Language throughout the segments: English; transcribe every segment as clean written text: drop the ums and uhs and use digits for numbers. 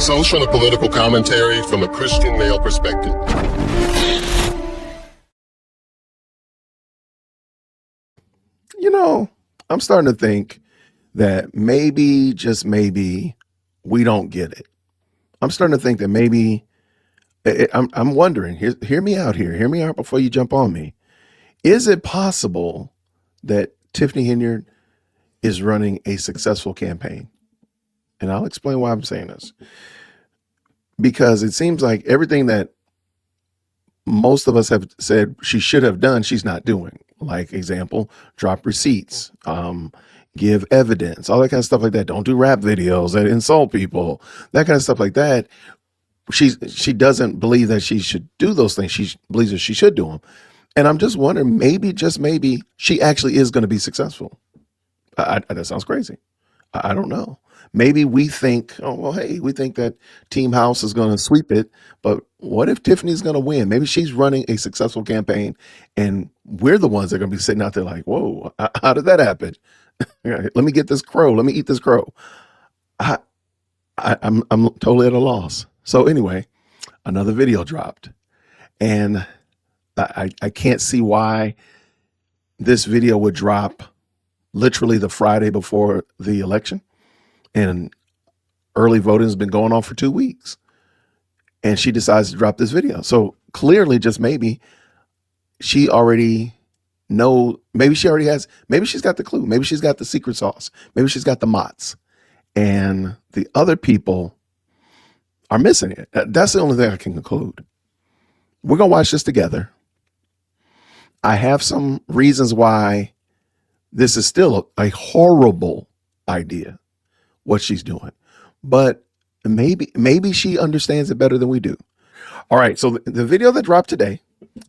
Social and political commentary from a Christian male perspective. You know, I'm starting to think that maybe, just maybe, we don't get it. I'm starting to think that maybe I'm wondering. Hear me out here. Hear me out before you jump on me. Is it possible that Tiffany Henyard is running a successful campaign? And I'll explain why I'm saying this. Because it seems like everything that most of us have said she should have done, she's not doing. Like, example, drop receipts, give evidence, all that kind of stuff like that. Don't do rap videos that insult people, that kind of stuff like that. She doesn't believe that she should do those things. She believes that she should do them. And I'm just wondering, maybe, just maybe, she actually is going to be successful. That sounds crazy. I don't know. Maybe we think, oh, well, hey, we think that Team House is going to sweep it. But what if Tiffany's going to win? Maybe she's running a successful campaign and we're the ones that are going to be sitting out there like, whoa, how did that happen? Let me get this crow. Let me eat this crow. I'm totally at a loss. So anyway, another video dropped. And I can't see why this video would drop literally the Friday before the election. And early voting has been going on for 2 weeks. And she decides to drop this video. So clearly, just maybe, she already knows, maybe she already has, maybe she's got the clue. Maybe she's got the secret sauce. Maybe she's got the mots. And the other people are missing it. That's the only thing I can conclude. We're going to watch this together. I have some reasons why this is still a horrible idea, what she's doing. But maybe she understands it better than we do. All right, so the video that dropped today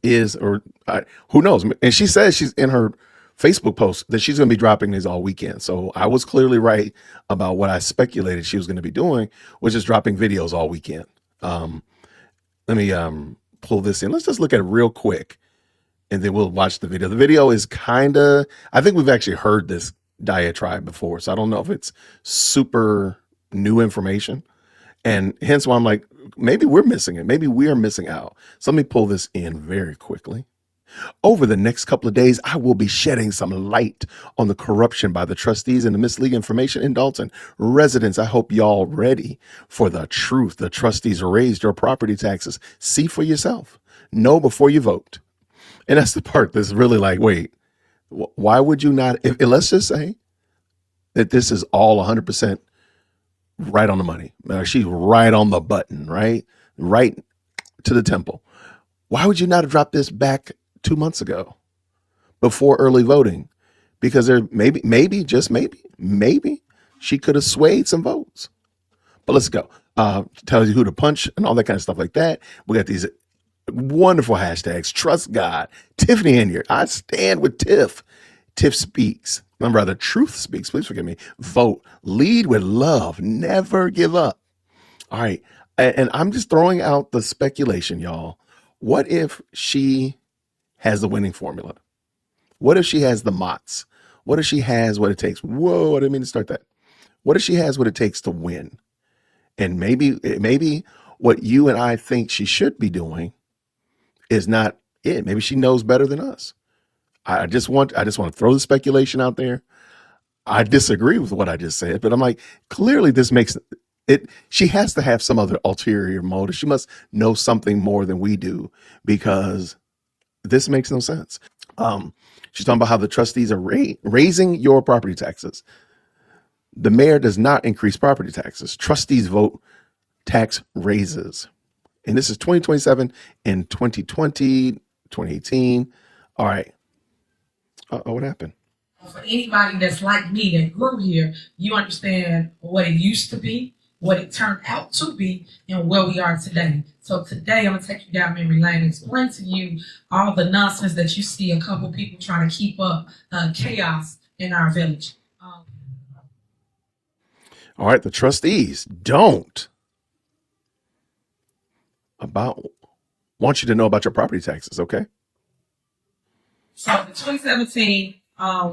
is, who knows? And she says she's in her Facebook post that she's going to be dropping these all weekend. So I was clearly right about what I speculated she was going to be doing, which is dropping videos all weekend. Let me pull this in. Let's just look at it real quick, and then we'll watch the video. The video is kind of, I think we've actually heard this diatribe before, so I don't know if it's super new information. And hence why I'm like, maybe we're missing it. Maybe we are missing out. So let me pull this in very quickly. Over the next couple of days, I will be shedding some light on the corruption by the trustees and the misleading information in Dalton. Residents, I hope y'all ready for the truth. The trustees raised your property taxes. See for yourself. Know before you vote. And that's the part that's really like, wait, why would you not? If let's just say that this is all 100% right on the money. She's right on the button, right to the temple. Why would you not have dropped this back 2 months ago before early voting? Because there maybe just maybe she could have swayed some votes. But let's go. Tells you who to punch and all that kind of stuff like that. We got these wonderful hashtags. Trust God. Tiffany Henyard. I stand with Tiff. Tiff speaks. Rather, truth speaks. Please forgive me. Vote. Lead with love. Never give up. All right. And I'm just throwing out the speculation, y'all. What if she has the winning formula? What if she has the mots? What if she has what it takes? Whoa, I didn't mean to start that. What if she has what it takes to win? And maybe what you and I think she should be doing is not it. Maybe she knows better than us. I just want to throw the speculation out there. I disagree with what I just said, but I'm like, clearly this makes it. She has to have some other ulterior motive. She must know something more than we do, because this makes no sense. She's talking about how the trustees are raising your property taxes. The mayor does not increase property taxes. Trustees vote tax raises. And this is 2027 and 2020, 2018. All right. What happened? For anybody that's like me that grew here, you understand what it used to be, what it turned out to be, and where we are today. So today I'm going to take you down memory lane and explain to you all the nonsense that you see a couple people trying to keep up chaos in our village. All right, the trustees want you to know about your property taxes, okay? So in 2017,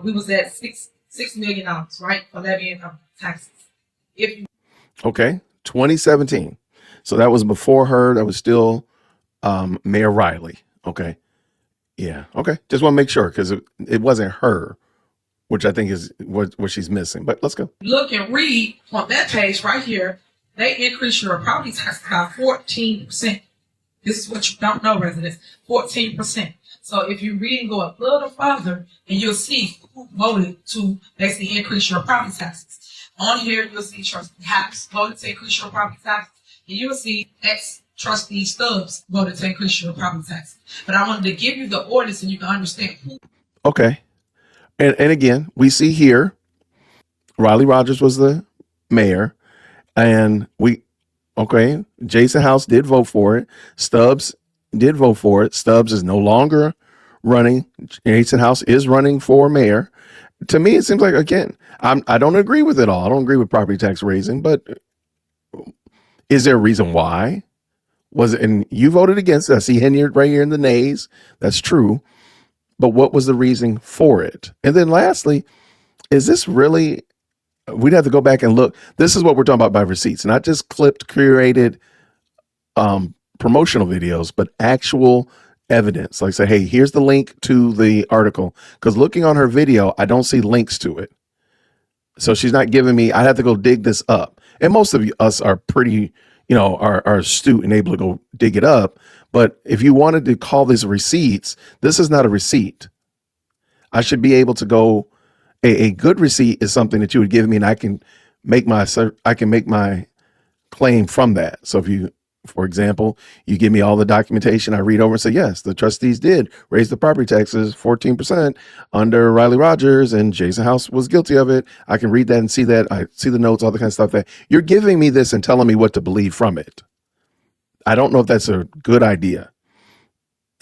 we was at $6 million, right, for levying of taxes. Okay, 2017. So that was before her. That was still Mayor Riley. Okay. Yeah. Okay. Just want to make sure because it wasn't her, which I think is what she's missing. But let's go. Look and read on that page right here. They increase your property tax by 14%. This is what you don't know, residents. 14%. So if you read and go a little further, and you'll see who voted to basically increase your property taxes. On here, you'll see Trustee Haps voted to increase your property taxes, and you'll see ex-trustee Stubbs voted to increase your property taxes. But I wanted to give you the ordinance so you can understand who. Okay. And again, we see here, Riley Rogers was the mayor, and Jason House did vote for it. Stubbs did vote for it. Stubbs is no longer running. Jason House is running for mayor. To me, it seems like, again, I don't agree with it all. I don't agree with property tax raising, but is there a reason why? Was it, and you voted against it. I see Henyard right here in the nays. That's true. But what was the reason for it? And then lastly, is this really, we'd have to go back and look. This is what we're talking about by receipts, not just clipped, curated promotional videos, but actual evidence. Like say, hey, here's the link to the article. Because looking on her video, I don't see links to it. So she's not giving me, I have to go dig this up. And most of us are pretty, are astute and able to go dig it up. But if you wanted to call this receipts, this is not a receipt. I should be able to go, a good receipt is something that you would give me and I can make my claim from that. So if you, for example, you give me all the documentation, I read over and say, yes, the trustees did raise the property taxes 14% under Riley Rogers and Jason House was guilty of it. I can read that and see that. I see the notes, all the kind of stuff that you're giving me this and telling me what to believe from it. I don't know if that's a good idea.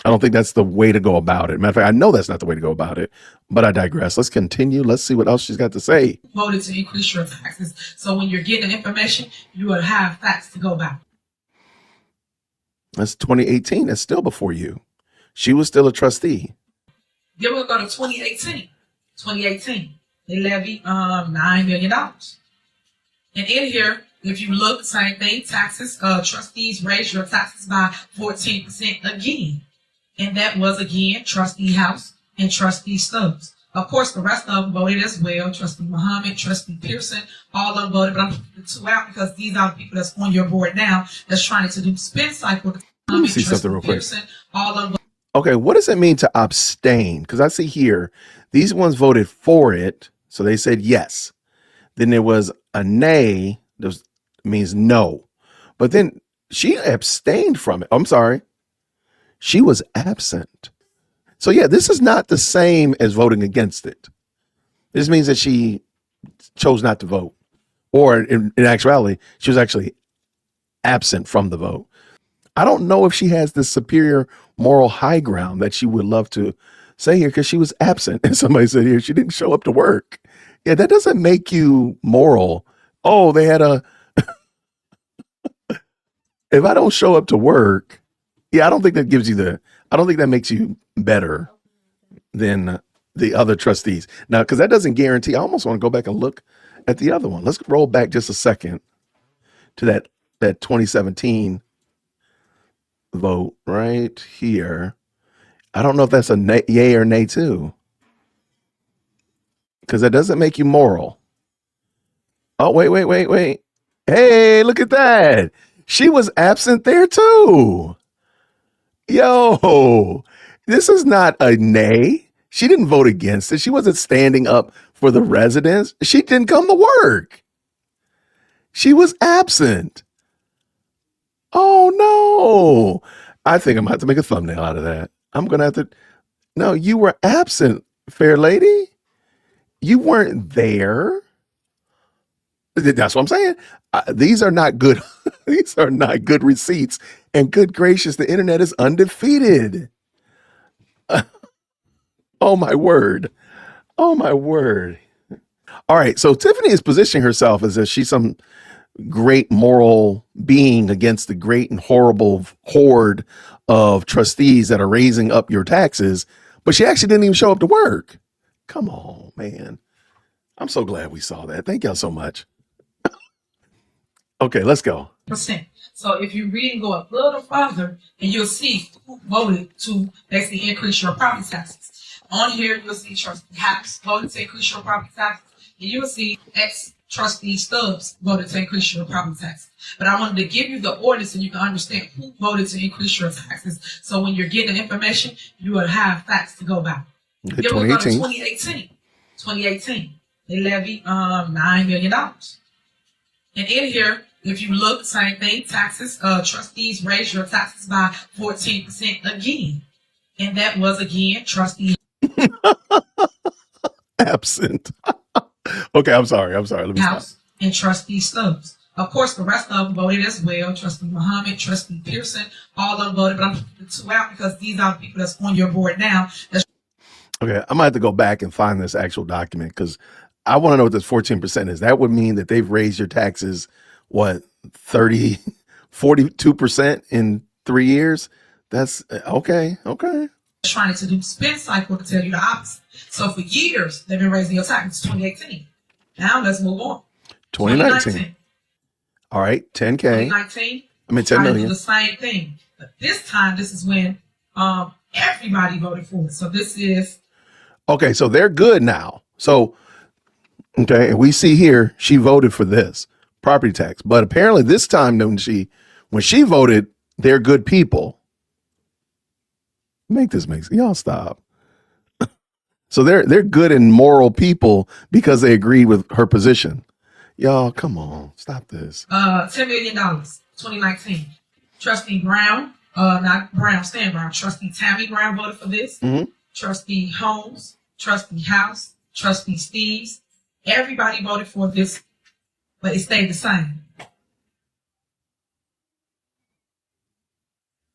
I don't think that's the way to go about it. Matter of fact, I know that's not the way to go about it, but I digress. Let's continue. Let's see what else she's got to say. Voted to increase your taxes. So when you're getting information, you will have facts to go by. That's 2018. That's still before you. She was still a trustee. Then we'll go to 2018. 2018, they levied $9 million. And in here, if you look, same thing, taxes, trustees raised your taxes by 14% again. And that was, again, Trustee House and Trustee Stubbs. Of course, the rest of them voted as well. Trustee Muhammad, Trustee Pearson, all of them voted. But I'm putting the two out because these are the people that's on your board now that's trying to do the spin cycle. Let me see something real quick. Pearson, all of them. Okay, what does it mean to abstain? Because I see here, these ones voted for it. So they said yes. Then there was a nay. That means no. But then she abstained from it. I'm sorry. She was absent. So yeah, this is not the same as voting against it. This means that she chose not to vote. Or in actuality, she was actually absent from the vote. I don't know if she has this superior moral high ground that she would love to say here because she was absent. And somebody said here, she didn't show up to work. Yeah, that doesn't make you moral. Oh, they had if I don't show up to work, yeah, I don't think that gives you I don't think that makes you better than the other trustees. Now, because that doesn't guarantee, I almost want to go back and look at the other one. Let's roll back just a second to that 2017 vote right here. I don't know if that's a yay or nay too, because that doesn't make you moral. Oh, wait. Hey, look at that. She was absent there too. Yo, this is not a nay. She didn't vote against it. She wasn't standing up for the residents. She didn't come to work. She was absent. Oh, no. I think I'm going to have to make a thumbnail out of that. I'm going to have to. No, you were absent, fair lady. You weren't there. That's what I'm saying. These are not good. These are not good receipts. And good gracious, the internet is undefeated. Oh, my word. Oh, my word. All right. So Tiffany is positioning herself as if she's some great moral being against the great and horrible horde of trustees that are raising up your taxes. But she actually didn't even show up to work. Come on, man. I'm so glad we saw that. Thank y'all so much. Okay, let's go. Percent. So if you read and go a little further, and you'll see who voted to basically increase your property taxes. On here, you'll see Trustee House voted to increase your property taxes, and you'll see ex-trustee Stubbs voted to increase your property taxes. But I wanted to give you the order so you can understand who voted to increase your taxes. So when you're getting the information, you will have facts to go by. Okay, Then we go to 2018. 2018. They levied $9 million. And in here, if you look, same thing, taxes, trustees raised your taxes by 14% again. And that was again trustee Absent. Okay, I'm sorry. Let me stop. House and trustee Stubbs. Of course, the rest of them voted as well. Trustee Muhammad, Trustee Pearson, all of them voted, but I'm putting the two out because these are the people that's on your board now. Okay, I might have to go back and find this actual document because I want to know what this 14% is. That would mean that they've raised your taxes, what, 30, 42% in 3 years? That's okay. Trying to do spin cycle to tell you the opposite. So for years, they've been raising your taxes. 2018. Now let's move on. 2019. All right, 10K. 2019. I mean, 10 trying to do million. the same thing, but this time, this is when everybody voted for it. So this is Okay, so they're good now. So, okay, and we see here she voted for this property tax, but apparently this time when she voted, they're good people. Y'all stop. So they're good and moral people because they agreed with her position. Y'all, come on, stop this. $10 million, 2019. Trustee Brown, not Brown, Stan Brown. Trustee Tammy Brown voted for this. Mhm. Trustee Holmes, Trustee House, Trustee Steves. Everybody voted for this, but it stayed the same.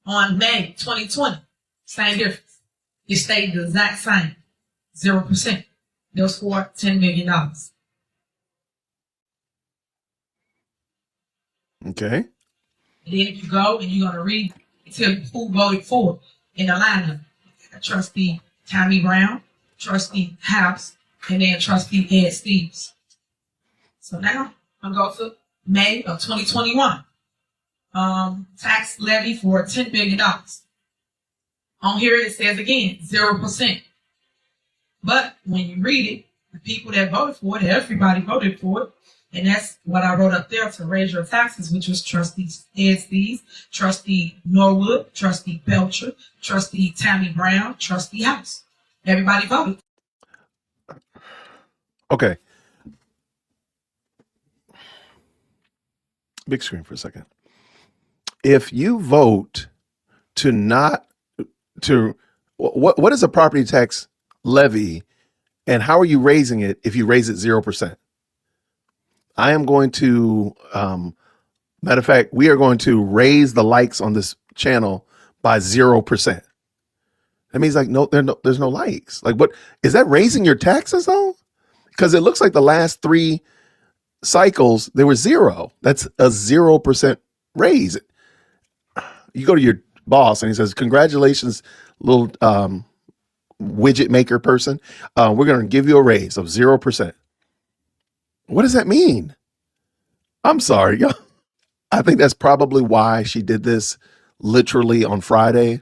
On May 2020, same difference. It stayed the exact same, 0%. It was for $10 million. Okay. And then if you go and you're going to read, tell you who voted for in the lineup. Trustee Tammy Brown, Trustee House, and then Trustee Ed Steves. So now I'm going to go to May of 2021. Tax levy for $10 million. On here it says again, 0%. But when you read it, the people that voted for it, everybody voted for it. And that's what I wrote up there to raise your taxes, which was Trustee Ed Steves, Trustee Norwood, Trustee Belcher, Trustee Tammy Brown, Trustee House. Everybody voted. Okay. Big screen for a second. If you vote to not to what is a property tax levy and how are you raising it if you raise it 0%? I am going to matter of fact, we are going to raise the likes on this channel by 0%. That means like there's no likes. Like what is that raising your taxes though? Because it looks like the last 3 cycles there was 0. That's a 0% raise. You go to your boss and he says, "Congratulations, little widget maker person. We're going to give you a raise of 0%." What does that mean? I'm sorry, y'all. I think that's probably why she did this literally on Friday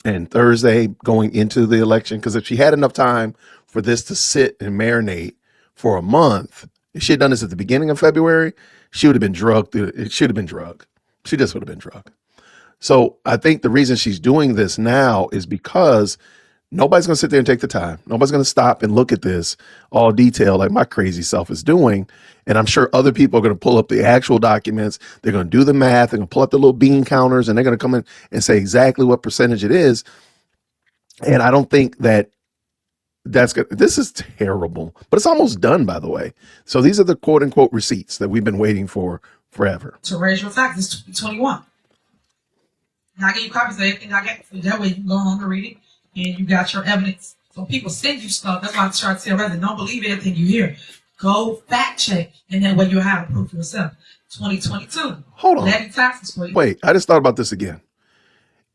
and Thursday going into the election. Because if she had enough time for this to sit and marinate for a month, if she had done this at the beginning of February, she would have been drugged. It should have been drugged. She just would have been drugged. So I think the reason she's doing this now is because nobody's going to sit there and take the time. Nobody's going to stop and look at this all detailed like my crazy self is doing. And I'm sure other people are going to pull up the actual documents. They're going to do the math. They're going to pull up the little bean counters and they're going to come in and say exactly what percentage it is. And I don't think that that's good. This is terrible, but it's almost done, by the way. So these are the quote unquote receipts that we've been waiting for forever. To raise your taxes 2021. And I give you copies of everything I get. So that way you can go home and read it. And you got your evidence. So people send you stuff. That's why I try to tell residents, don't believe everything you hear. Go fact check. And then when you have a proof yourself. 2022. Hold on. Levy taxes for you. Wait, I just thought about this again.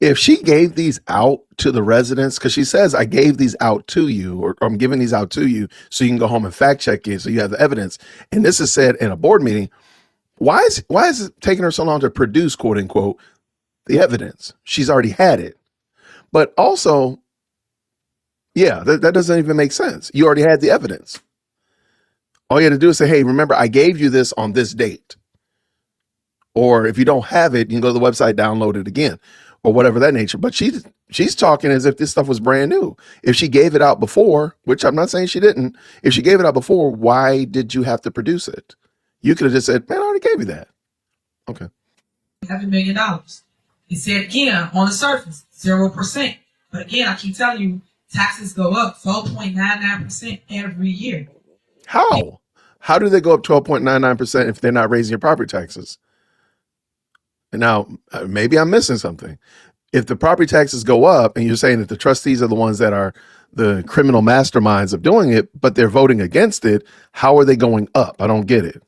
If she gave these out to the residents, because she says, I gave these out to you, or I'm giving these out to you so you can go home and fact check it so you have the evidence. And this is said in a board meeting. Why is it taking her so long to produce, quote unquote, the evidence? She's already had it. But also, yeah, that doesn't even make sense. You already had the evidence. All you had to do is say, hey, remember, I gave you this on this date. Or if you don't have it, you can go to the website, download it again, or whatever that nature. But she's talking as if this stuff was brand new. If she gave it out before, which I'm not saying she didn't, if she gave it out before, why did you have to produce it? You could have just said, man, I already gave you that. Okay. $7 million. He said again, on the surface, 0%. But again, I keep telling you, taxes go up 12.99% every year. How? How do they go up 12.99% if they're not raising your property taxes? And now, maybe I'm missing something. If the property taxes go up and you're saying that the trustees are the ones that are the criminal masterminds of doing it, but they're voting against it, how are they going up? I don't get it.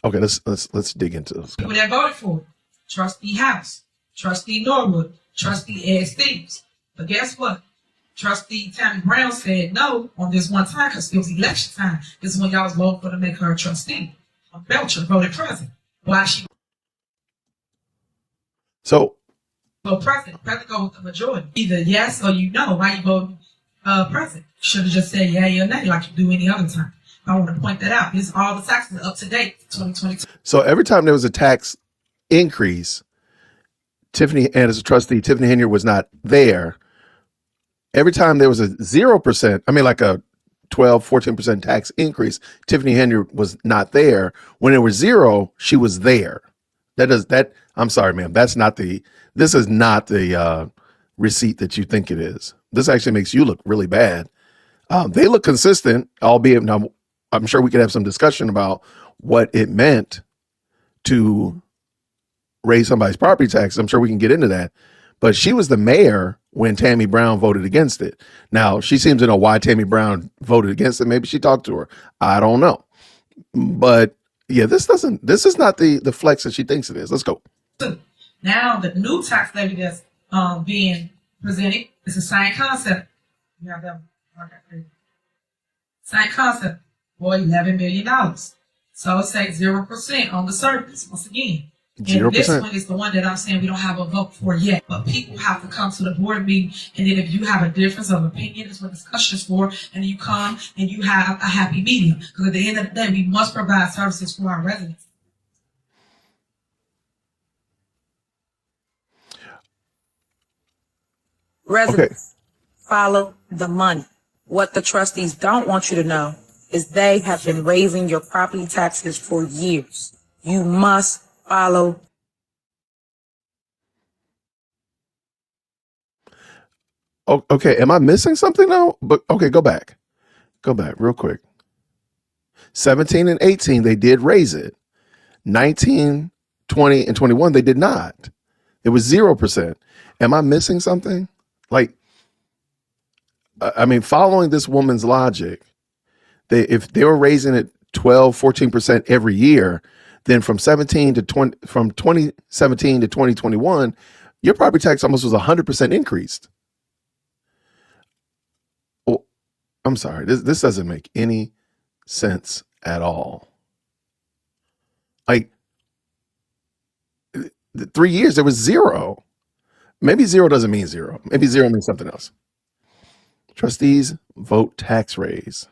Okay, let's dig into this. People that voted for it: Trustee House, Trustee Norwood, Trustee Ed Stevens. But guess what? Trustee Tammy Brown said no on this one time because it was election time. This is when y'all was voting for to make her a trustee. Belcher voted president. Why she So vote president? President go with the majority. Either yes or you know. Why you voting president? Should have just said yeah or nay like you do any other time. I want to point that out. This all the taxes are up to date, 2022. So every time there was a tax increase, Tiffany, and as a trustee, Tiffany Henyard was not there. Every time there was a 0%, I mean like a 12, 14% tax increase, Tiffany Henyard was not there. When it was zero, she was there. I'm sorry, ma'am. This is not the receipt that you think it is. This actually makes you look really bad. They look consistent, albeit now I'm sure we could have some discussion about what it meant to raise somebody's property tax. I'm sure we can get into that. But she was the mayor when Tammy Brown voted against it. Now, she seems to know why Tammy Brown voted against it. Maybe she talked to her. I don't know. But yeah, this is not the flex that she thinks it is. Let's go. Now the new tax levy that's being presented is the same concept. You have them. Same concept for $11 million. So it's like 0% on the surface once again. And 0%. this one is the one that I'm saying we don't have a vote for yet. But people have to come to the board meeting, and then if you have a difference of opinion, that's what discussion is for, and you come and you have a happy medium. Because at the end of the day, we must provide services for our residents. Residents, follow the money. What the trustees don't want you to know is they have been raising your property taxes for years. You must follow. Oh, okay, am I missing something now? But okay, go back real quick. 17 and 18, they did raise it. 19, 20, and 21, they did not. It was 0%. Am I missing something? Like, I mean, following this woman's logic, if they were raising it 12, 14% every year, then from 2017 to 2021, your property tax almost was 100% increased. Oh, I'm sorry. This doesn't make any sense at all. Like, the 3 years, there was zero. Maybe zero doesn't mean zero. Maybe zero means something else. Trustees vote tax raise.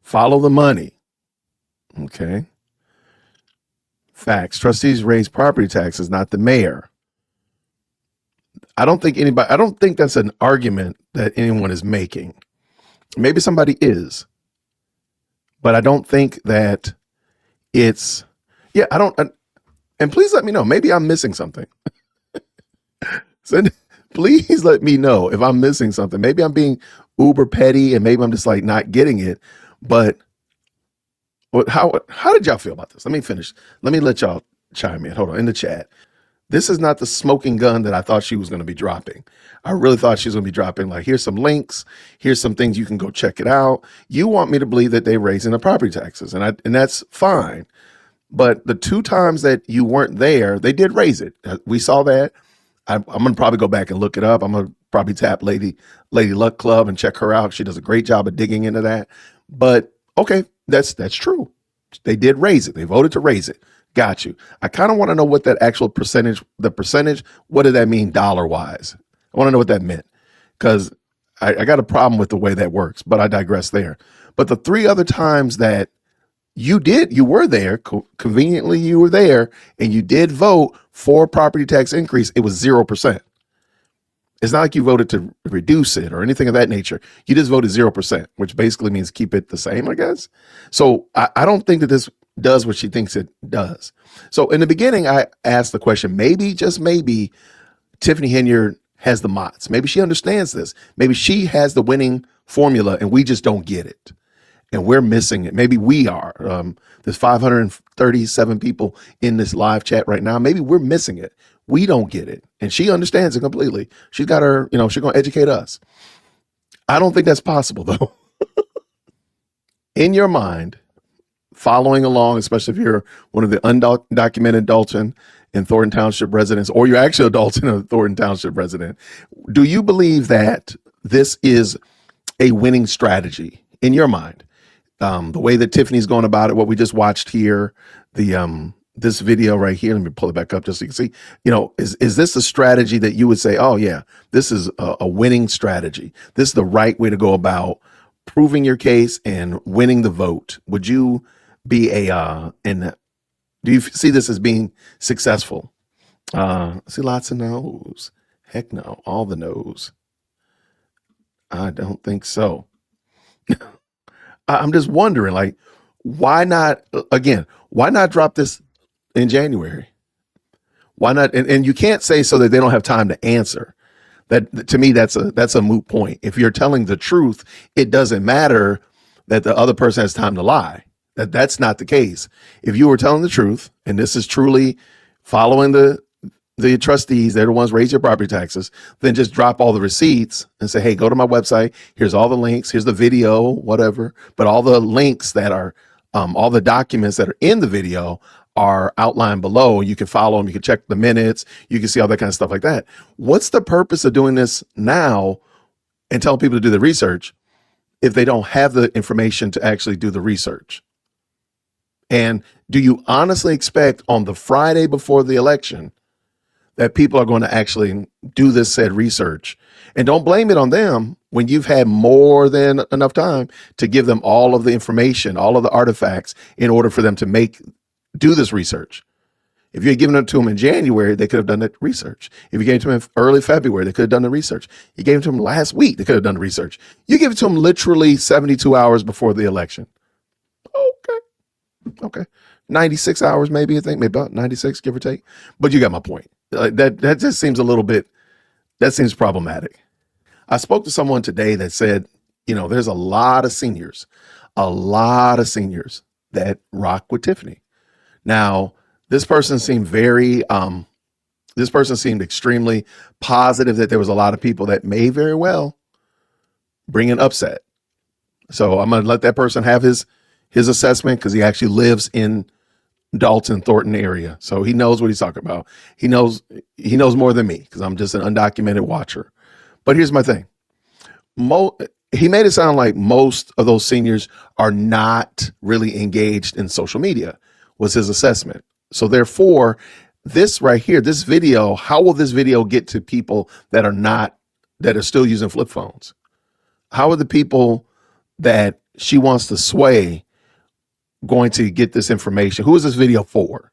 Follow the money. Okay. Facts. Trustees raise property taxes, not the mayor. I don't think that's an argument that anyone is making. Maybe somebody is. But I don't think that it's, yeah, I don't, and please let me know. Maybe I'm missing something. So please let me know if I'm missing something. Maybe I'm being uber petty and maybe I'm just like not getting it. But how did y'all feel about this? Let me finish. Let me let y'all chime in. Hold on, in the chat. This is not the smoking gun that I thought she was going to be dropping. I really thought she was going to be dropping like, here's some links, here's some things you can go check it out. You want me to believe that they're raising the property taxes, and that's fine. But the 2 times that you weren't there, they did raise it. We saw that. I'm going to probably go back and look it up. I'm going to probably tap Lady Luck Club and check her out. She does a great job of digging into that. But Okay, that's true. They did raise it. They voted to raise it. Got you. I kind of want to know what that actual percentage, what did that mean dollar wise? I want to know what that meant because I got a problem with the way that works, but I digress there. But the 3 other times that you were there, conveniently you were there, and you did vote for property tax increase, it was 0%. It's not like you voted to reduce it or anything of that nature. You just voted 0%, which basically means keep it the same, I guess. So I don't think that this does what she thinks it does. So in the beginning, I asked the question, maybe, just maybe, Tiffany Henyard has the mots. Maybe she understands this. Maybe she has the winning formula and we just don't get it. And we're missing it. Maybe we are. There's 537 people in this live chat right now. Maybe we're missing it. We don't get it. And she understands it completely. She's got her, she's going to educate us. I don't think that's possible, though. In your mind, following along, especially if you're one of the undocumented Dalton and Thornton Township residents, or you're actually a Dalton or Thornton Township resident, do you believe that this is a winning strategy in your mind? The way that Tiffany's going about it, what we just watched here, this video right here, let me pull it back up just so you can see, is this a strategy that you would say, oh yeah, this is a winning strategy. This is the right way to go about proving your case and winning the vote. Would you be do you see this as being successful? I see lots of no's. Heck no, all the no's. I don't think so. I'm just wondering, like, why not drop this in January? Why not? And you can't say so that they don't have time to answer. That, to me, that's a moot point. If you're telling the truth, it doesn't matter that the other person has time to lie. That's not the case. If you were telling the truth, and this is truly following the trustees, they're the ones raise your property taxes, then just drop all the receipts and say, hey, go to my website. Here's all the links. Here's the video, whatever. But all the links that are, all the documents that are in the video are outlined below. You can follow them. You can check the minutes. You can see all that kind of stuff like that. What's the purpose of doing this now and telling people to do the research if they don't have the information to actually do the research? And do you honestly expect on the Friday before the election that people are going to actually do this said research? And don't blame it on them when you've had more than enough time to give them all of the information, all of the artifacts in order for them to do this research. If you had given it to them in January, they could have done that research. If you gave it to them in early February, they could have done the research. You gave it to them last week, they could have done the research. You give it to them literally 72 hours before the election. Okay. 96 hours, maybe, I think, maybe about 96, give or take. But you got my point. That just seems that seems problematic. I spoke to someone today that said, there's a lot of seniors that rock with Tiffany. Now, this person seemed extremely positive that there was a lot of people that may very well bring an upset. So I'm going to let that person have his assessment because he actually lives in Dalton, Thornton area. So he knows what he's talking about. He knows more than me because I'm just an undocumented watcher. But here's my thing. He made it sound like most of those seniors are not really engaged in social media, was his assessment. So therefore, this right here, this video, how will this video get to people that are still using flip phones? How are the people that she wants to sway going to get this information? Who is this video for?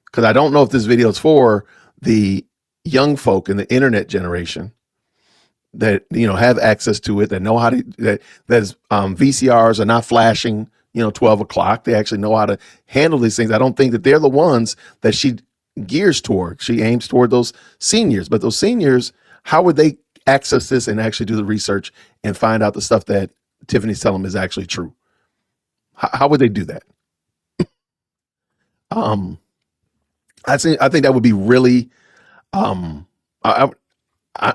Because I don't know if this video is for the young folk in the internet generation that have access to it, that know how to that's VCRs are not flashing 12 o'clock. They actually know how to handle these things. I don't think that they're the ones that she gears toward. She aims toward those seniors, but those seniors, how would they access this and actually do the research and find out the stuff that Tiffany's telling them is actually true? How would they do that? I think that would be really, I'm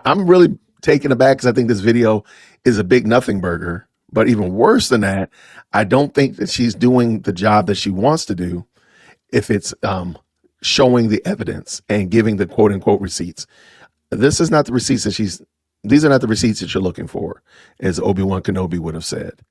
really taken aback because I think this video is a big nothing burger. But even worse than that, I don't think that she's doing the job that she wants to do if it's showing the evidence and giving the quote unquote receipts. These are not the receipts that you're looking for, as Obi-Wan Kenobi would have said.